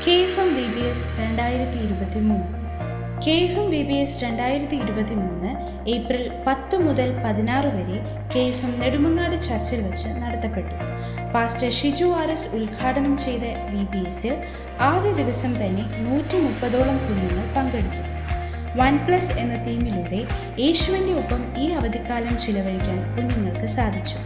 KFM VBS 2023 KFM VBS 2023 April 10 മുതൽ 16 വരെ KFM Nedumangad ചർച്ചിൽ വെച്ച് നടത്തപ്പെട്ടു. പാസ്റ്റർ ഷിജു ആർ.എസ്. ഉദ്ഘാടനം ചെയ്ത VBSൽ ആദ്യ ദിവസം തന്നെ 130ഓളം കുഞ്ഞുങ്ങൾ പങ്കെടുത്തു. 1+ എന്ന തീമിലൂടെ യേശുവിൻ്റെ ഒപ്പം ഈ അവധിക്കാലം ചിലവഴിക്കാൻ കുഞ്ഞുങ്ങൾക്ക് സാധിച്ചു.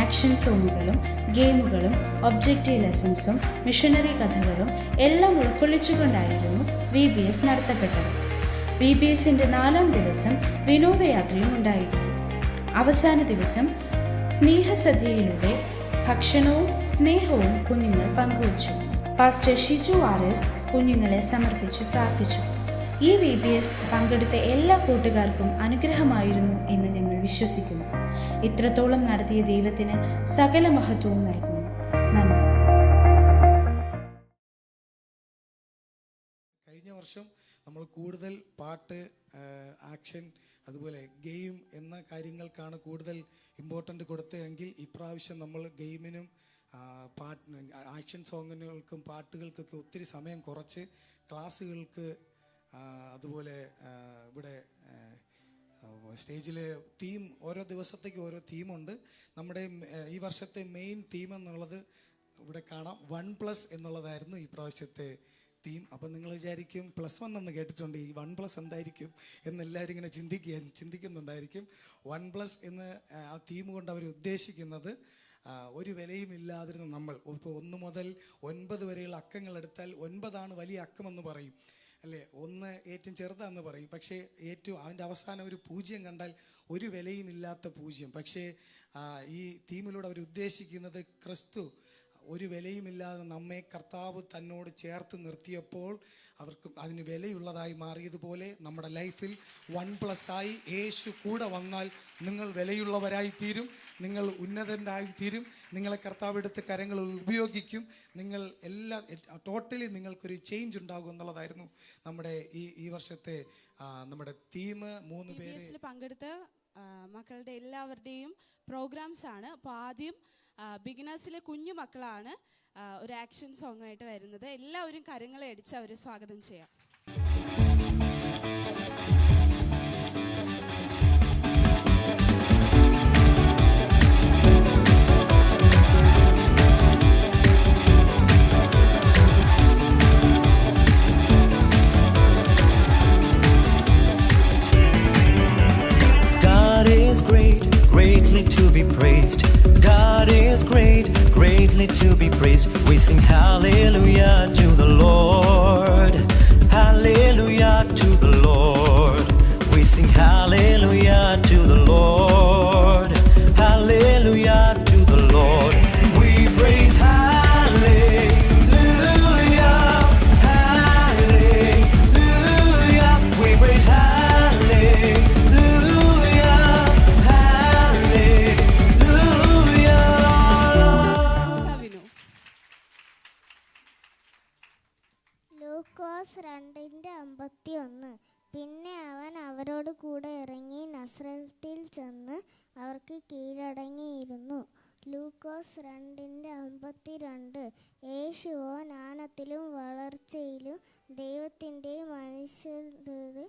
ആക്ഷൻ സോങ്ങുകളും ഗെയിമുകളും ഒബ്ജക്റ്റീവ് ലെസൺസും മിഷണറി കഥകളും എല്ലാം ഉൾക്കൊള്ളിച്ചുകൊണ്ടായിരുന്നു VBS നടത്തപ്പെട്ടത്. VBSൻ്റെ 4ാം ദിവസം വിനോദയാത്രയും ഉണ്ടായിരുന്നു. അവസാന ദിവസം സ്നേഹസദ്യയിലൂടെ ഭക്ഷണവും സ്നേഹവും കുഞ്ഞുങ്ങൾ പങ്കുവച്ചു. പാസ്റ്റർ ഷിജു ആർ.എസ്. കുഞ്ഞുങ്ങളെ സമർപ്പിച്ച് പ്രാർത്ഥിച്ചു. ഈ VBS പങ്കെടുത്ത എല്ലാ കൂട്ടുകാർക്കും അനുഗ്രഹമായിരുന്നു എന്ന് ഞങ്ങൾ വിശ്വസിക്കുന്നു. ഇത്രത്തോളം നടത്തിയ ദൈവത്തിന് സകല മഹത്വവും നൽകുന്നു. നന്ദി. കഴിഞ്ഞ വർഷം നമ്മൾ കൂടുതൽ പാട്ട്, ആക്ഷൻ, അതുപോലെ ഗെയിം എന്ന കാര്യങ്ങൾക്കാണ് കൂടുതൽ ഇമ്പോർട്ടൻ്റ് കൊടുത്തതെങ്കിൽ ഇപ്രാവശ്യം നമ്മൾ ഗെയിമിനും ആക്ഷൻ സോങ്ങുകൾക്കും പാട്ടുകൾക്കൊക്കെ ഒത്തിരി സമയം കുറച്ച് ക്ലാസ്സുകൾക്ക്, അതുപോലെ ഇവിടെ സ്റ്റേജിൽ തീം, ഓരോ ദിവസത്തേക്ക് ഓരോ തീമുണ്ട്. നമ്മുടെ ഈ വർഷത്തെ മെയിൻ തീം എന്നുള്ളത് ഇവിടെ കാണാം, 1+ എന്നുള്ളതായിരുന്നു ഈ പ്രാവശ്യത്തെ തീം. അപ്പം നിങ്ങൾ വിചാരിക്കും +1 എന്ന് കേട്ടിട്ടുണ്ട്, ഈ 1+ എന്തായിരിക്കും എന്നെല്ലാവരും ഇങ്ങനെ ചിന്തിക്കുന്നുണ്ടായിരിക്കും. 1+ എന്ന് ആ തീം കൊണ്ട് അവർ ഉദ്ദേശിക്കുന്നത് ഒരു വിലയും ഇല്ലാതിരുന്ന നമ്മൾ. ഇപ്പോൾ 1 മുതൽ 9 വരെയുള്ള അക്കങ്ങൾ എടുത്താൽ 9 വലിയ അക്കമെന്ന് പറയും, അല്ലേ? 1 ഏറ്റവും ചെറുതാന്ന് പറയും. പക്ഷേ ഏറ്റവും അതിൻ്റെ അവസാനം ഒരു 0 കണ്ടാൽ ഒരു വിലയും ഇല്ലാത്ത 0. പക്ഷേ ഈ തീമിലൂടെ അവർ ഉദ്ദേശിക്കുന്നത് ക്രിസ്തു ഒരു വിലയുമില്ലാതെ നമ്മെ കർത്താവ് തന്നോട് ചേർത്ത് നിർത്തിയപ്പോൾ അവർക്ക് അതിന് വിലയുള്ളതായി മാറിയതുപോലെ നമ്മുടെ ലൈഫിൽ 1+ ആയി യേശു കൂടെ വന്നാൽ നിങ്ങൾ വിലയുള്ളവരായി തീരും, നിങ്ങൾ ഉന്നതരായി തീരും, നിങ്ങളെ കർത്താവ് എടുത്ത് കരങ്ങളിൽ ഉപയോഗിക്കും, നിങ്ങൾ ടോട്ടലി നിങ്ങൾക്കൊരു ചേഞ്ച് ഉണ്ടാകും എന്നുള്ളതായിരുന്നു നമ്മുടെ ഈ വർഷത്തെ നമ്മുടെ തീം. 3 പേര് പങ്കെടുത്ത മക്കളുടെ എല്ലാവരുടെയും പ്രോഗ്രാംസ് ആണ്. അപ്പോൾ ആദ്യം ബിഗിനേഴ്സിലെ കുഞ്ഞു മക്കളാണ് ഒരു ആക്ഷൻ സോങ് ആയിട്ട് വരുന്നത്. എല്ലാവരും കരങ്ങളെ അടിച്ച് അവരെ സ്വാഗതം ചെയ്യാം. God is great, greatly to be praised. God is great, greatly to be praised. We sing hallelujah to the Lord. Hallelujah to the Lord. We sing hallelujah to the Lord. Hallelujah to the Lord. We praise hallelujah. Hallelujah. We praise hallelujah. ലൂക്കോസ് 2:51. പിന്നെ അവൻ അവരോട് കൂടെ ഇറങ്ങി നസ്രത്തിൽ ചെന്ന് അവർക്ക് കീഴടങ്ങിയിരുന്നു. ലൂക്കോസ് 2:52. യേശുവോ ജ്ഞാനത്തിലും വളർച്ചയിലും ദൈവത്തിൻ്റെയും മനുഷ്യരുടെ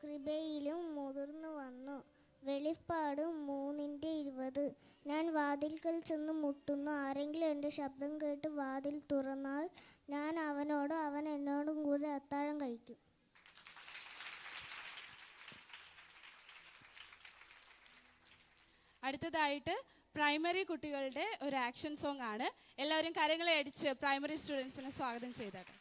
കൃപയിലും മുതിർന്നു വന്നു. വെളിപ്പാട് 3:20. ഞാൻ വാതിൽക്കൽ ചെന്ന് മുട്ടുന്നു. ആരെങ്കിലും എൻ്റെ ശബ്ദം കേട്ട് വാതിൽ തുറന്നാൽ ഞാൻ അവനോടും അവൻ എന്നോടും കൂടി അത്താഴം കഴിക്കും. അടുത്തതായിട്ട് പ്രൈമറി കുട്ടികളുടെ ഒരു ആക്ഷൻ സോങ് ആണ്. എല്ലാവരും കരങ്ങളെ അടിച്ച് പ്രൈമറി സ്റ്റുഡൻസിനെ സ്വാഗതം ചെയ്താട്ടെ.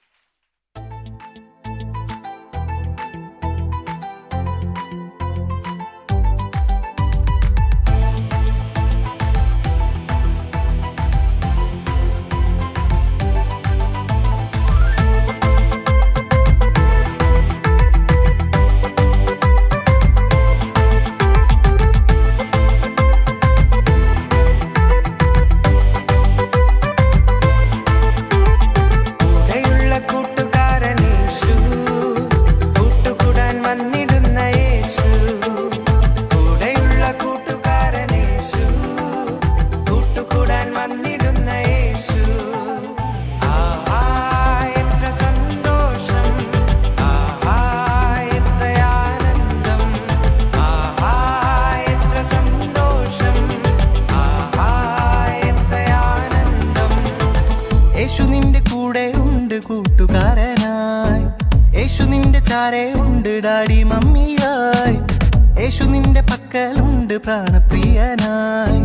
യേശു നിന്റെ കൂടെ ഉണ്ട് കൂട്ടുകാരനായി, യേശു നിന്റെ ചാരെ ഉണ്ട് ഡാഡി മമ്മിയായി, യേശു നിന്റെ പക്കലുണ്ട് പ്രാണപ്രിയനായി,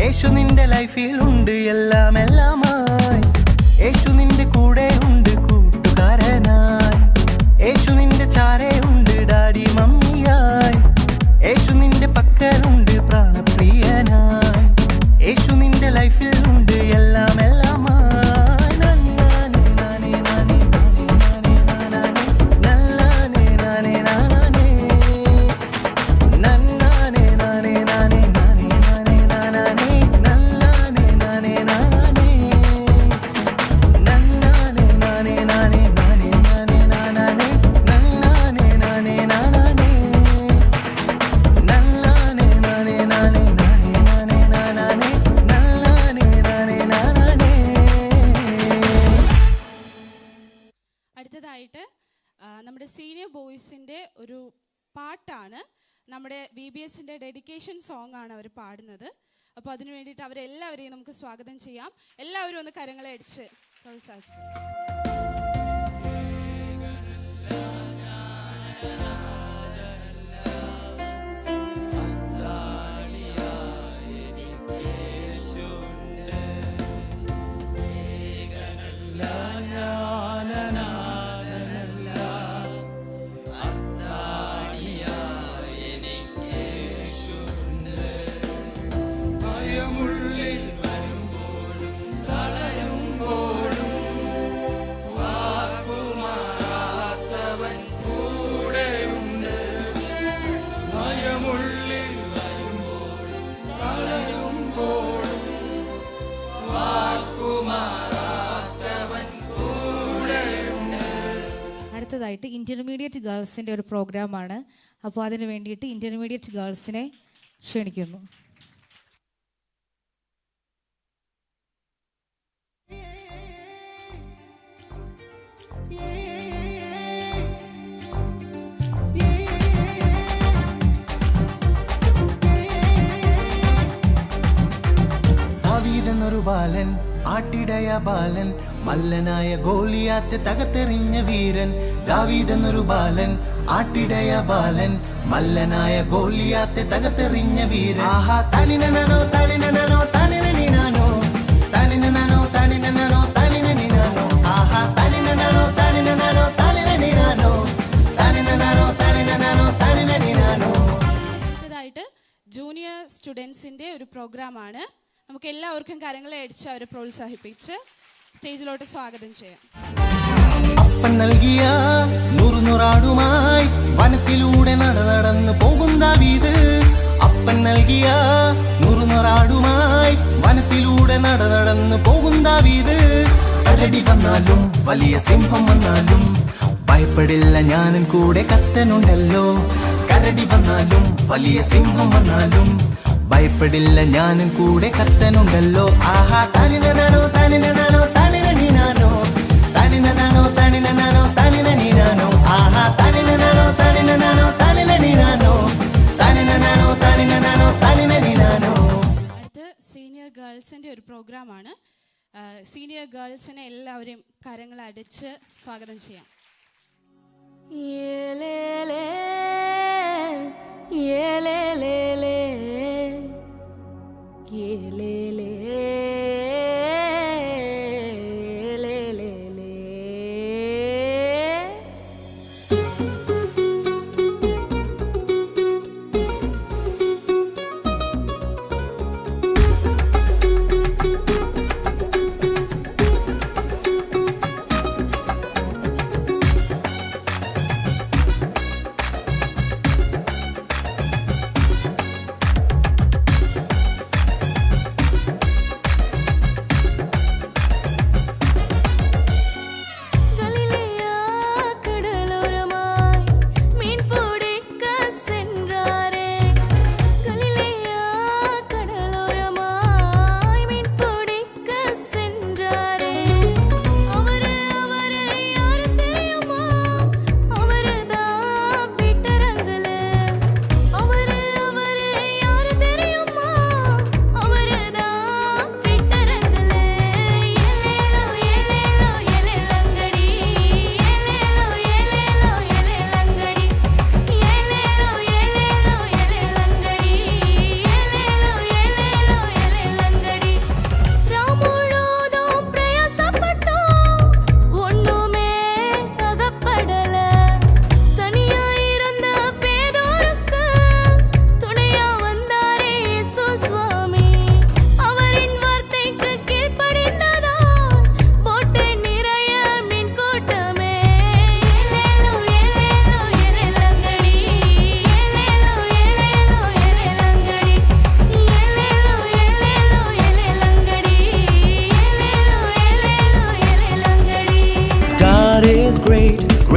യേശു നിന്റെ ലൈഫിൽ ഉണ്ട് എല്ലാം എല്ലാമായി, യേശു നിന്റെ കൂടെ ഉണ്ട് കൂട്ടുകാരനായി, യേശു നിന്റെ ചാരെ ഉണ്ട് ഡാഡി മമ്മിയായി, യേശു നിന്റെ പക്കലുണ്ട് പ്രാണപ്രിയനായി, യേശു നിന്റെ ലൈഫിൽ ഉണ്ട് എല്ലാം എല്ലാമായി. അടുത്തതായിട്ട് നമ്മുടെ സീനിയർ ബോയ്സിൻ്റെ ഒരു പാട്ടാണ്. നമ്മുടെ VBSൻ്റെ ഡെഡിക്കേഷൻ സോങ് ആണ് അവർ പാടുന്നത്. അപ്പോൾ അതിനു വേണ്ടിയിട്ട് അവരെല്ലാവരെയും നമുക്ക് സ്വാഗതം ചെയ്യാം. എല്ലാവരും ഒന്ന് കരങ്ങളെ അടിച്ച് പ്രോത്സാഹിപ്പിച്ചു. അടുത്തതായിട്ട് ഇൻ്റർമീഡിയറ്റ് ഗേൾസിൻ്റെ ഒരു പ്രോഗ്രാമാണ്. അപ്പോൾ അതിന് വേണ്ടിയിട്ട് ഇൻ്റർമീഡിയറ്റ് ഗേൾസിനെ ക്ഷണിക്കുന്നു. ദാവീദെന്നൊരു ബാലൻ, ആട്ടിടയ ബാലൻ, മല്ലനായ ഗോലിയാത്തെ തകർത്തെറിഞ്ഞ വീരൻ. ദാവീദെന്നൊരു ബാലൻ, ആട്ടിടയ ബാലൻ, മല്ലനായ ഗോലിയാത്തെ തകർത്തെറിഞ്ഞ വീരൻ. ആഹാ തലിനനോ തലിനനോ തലിനനിനാനോ, തലിനനോ തലിനനോ തലിനനിനാനോ, ആഹാ തലിനനോ തലിനനോ തലിനനിനാനോ, തലിനനോ തലിനനോ തലിനനിനാനോ. അടുത്തതായിട്ട് ജൂനിയർ സ്റ്റുഡൻസിൻ്റെ ഒരു പ്രോഗ്രാമാണ്. നമുക്ക് എല്ലാവർക്കും കരങ്ങളെ അടിച്ച് അവരെ പ്രോത്സാഹിപ്പിച്ച് സ്റ്റേജിലോട്ട് സ്വാഗതം ചെയ്യാം. അപ്പൻ നൽകിയ നൂറാടുമായി വനത്തിലൂടെ നടന്നു പോകും ദാവീദ്. അപ്പൻ നൽകിയ നൂറാടുമായി വനത്തിലൂടെ നടന്നു പോകും ദാവീദ്. കരടി വന്നാലും വലിയ സിംഹം വന്നാലും ഭയപ്പെടില്ല, ഞാനും കൂടെ കത്തനുണ്ടല്ലോ. കരടി വന്നാലും വലിയ സിംഹം വന്നാലും ഭയപ്പെടില്ല, ഞാനും കൂടെ കത്തനുണ്ടല്ലോ. ആഹാ തനിനനോ തനിനനോ തനിനനിനാനോ, തനിനനോ തനിനനോ തനിനനിനാനോ, ആഹാ തനിനനോ തനിനനോ തനിനനിനാനോ, തനിനനോ തനിനനോ തനിനനിനാനോ. അടുത്ത് സീനിയർ ഗേൾസിൻ്റെ ഒരു പ്രോഗ്രാമാണ്. സീനിയർ ഗേൾസിനെ എല്ലാവരെയും കരങ്ങൾ അടിച്ച് സ്വാഗതം ചെയ്യാം.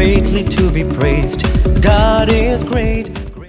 greatly to be praised. God is great.